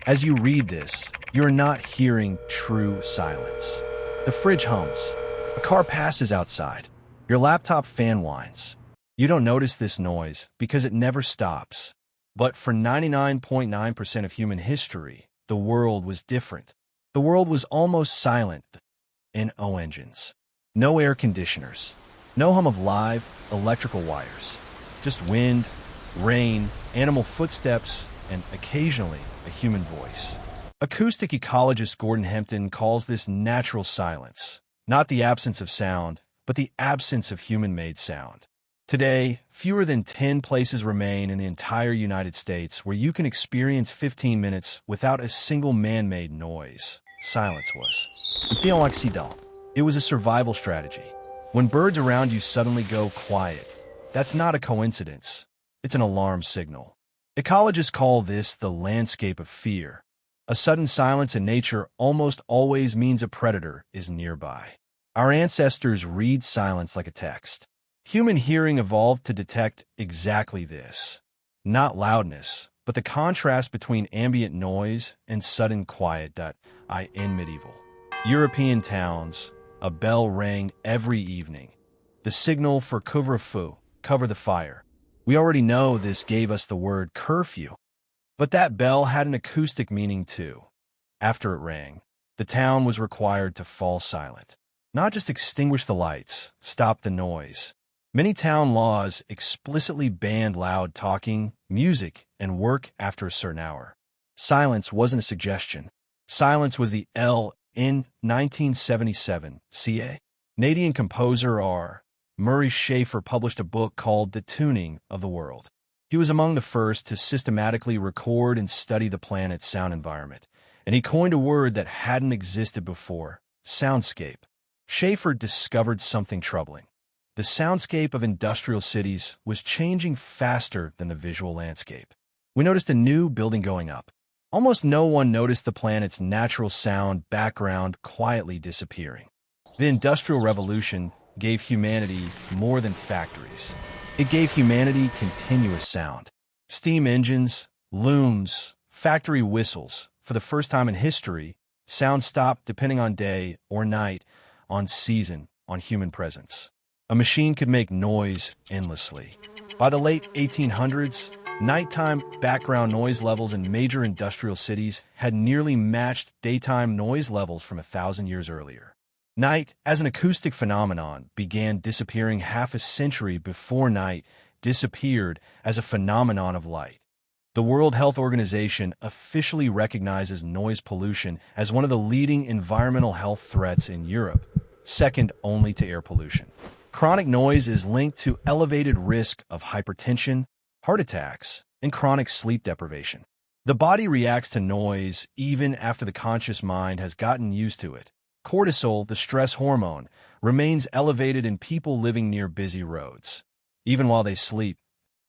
As you read this, you're not hearing true silence. The fridge hums. A car passes outside. Your laptop fan whines. You don't notice this noise because it never stops. But for 99.9% of human history, the world was different. The world was almost silent. No engines. No air conditioners. No hum of live, electrical wires. Just wind, rain, animal footsteps, and occasionally a human voice. Acoustic ecologist Gordon Hempton calls this natural silence, not the absence of sound, but the absence of human-made sound. Today, fewer than 10 places remain in the entire United States where you can experience 15 minutes without a single man-made noise. Silence was. It was a survival strategy. When birds around you suddenly go quiet, that's not a coincidence. It's an alarm signal. Ecologists call this the landscape of fear. A sudden silence in nature almost always means a predator is nearby. Our ancestors read silence like a text. Human hearing evolved to detect exactly this. Not loudness, but the contrast between ambient noise and sudden quiet. In medieval European towns, a bell rang every evening. The signal for couvre-feu, cover the fire. We already know this gave us the word curfew. But that bell had an acoustic meaning too. After it rang, the town was required to fall silent. Not just extinguish the lights, stop the noise. Many town laws explicitly banned loud talking, music, and work after a certain hour. Silence wasn't a suggestion. Silence was the L in 1977. Canadian composer R. Murray Schafer published a book called The Tuning of the World. He was among the first to systematically record and study the planet's sound environment, and he coined a word that hadn't existed before, soundscape. Schafer discovered something troubling. The soundscape of industrial cities was changing faster than the visual landscape. We noticed a new building going up. Almost no one noticed the planet's natural sound background quietly disappearing. The Industrial Revolution gave humanity more than factories. It gave humanity continuous sound. Steam engines, looms, factory whistles. For the first time in history, sound stopped depending on day or night, on season, on human presence. A machine could make noise endlessly. By the late 1800s, nighttime background noise levels in major industrial cities had nearly matched daytime noise levels from 1,000 years earlier. Night, as an acoustic phenomenon, began disappearing half a century before night disappeared as a phenomenon of light. The World Health Organization officially recognizes noise pollution as one of the leading environmental health threats in Europe, second only to air pollution. Chronic noise is linked to elevated risk of hypertension, heart attacks, and chronic sleep deprivation. The body reacts to noise even after the conscious mind has gotten used to it. Cortisol, the stress hormone, remains elevated in people living near busy roads, even while they sleep.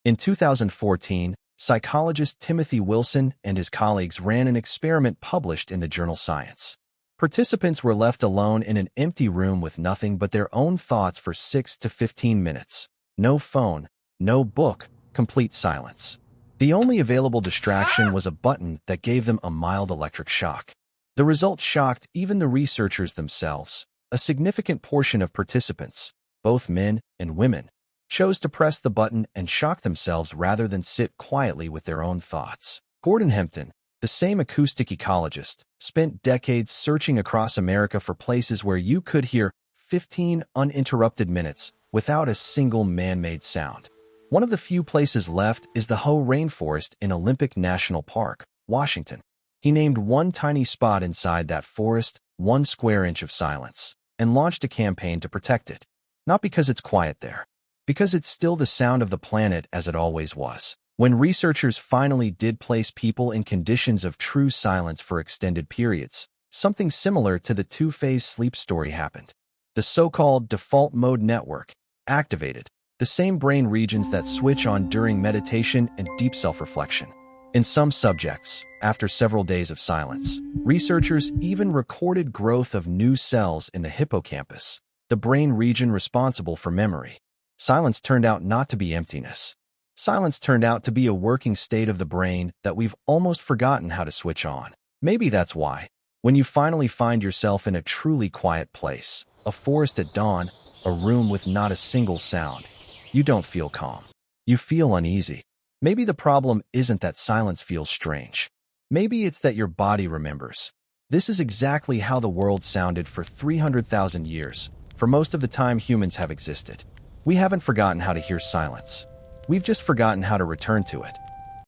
In 2014, psychologist Timothy Wilson and his colleagues ran an experiment published in the journal Science. Participants were left alone in an empty room with nothing but their own thoughts for 6 to 15 minutes. No phone, no book, complete silence. The only available distraction was a button that gave them a mild electric shock. The result shocked even the researchers themselves. A significant portion of participants, both men and women, chose to press the button and shock themselves rather than sit quietly with their own thoughts. Gordon Hempton, the same acoustic ecologist, spent decades searching across America for places where you could hear 15 uninterrupted minutes without a single man-made sound. One of the few places left is the Hoh Rainforest in Olympic National Park, Washington. He named one tiny spot inside that forest, 1 square inch of silence, and launched a campaign to protect it. Not because it's quiet there, because it's still the sound of the planet as it always was. When researchers finally did place people in conditions of true silence for extended periods, something similar to the two-phase sleep story happened. The so-called default mode network activated, the same brain regions that switch on during meditation and deep self-reflection. In some subjects, after several days of silence, researchers even recorded growth of new cells in the hippocampus, the brain region responsible for memory. Silence turned out not to be emptiness. Silence turned out to be a working state of the brain that we've almost forgotten how to switch on. Maybe that's why, when you finally find yourself in a truly quiet place, a forest at dawn, a room with not a single sound, you don't feel calm. You feel uneasy. Maybe the problem isn't that silence feels strange. Maybe it's that your body remembers. This is exactly how the world sounded for 300,000 years, for most of the time humans have existed. We haven't forgotten how to hear silence. We've just forgotten how to return to it.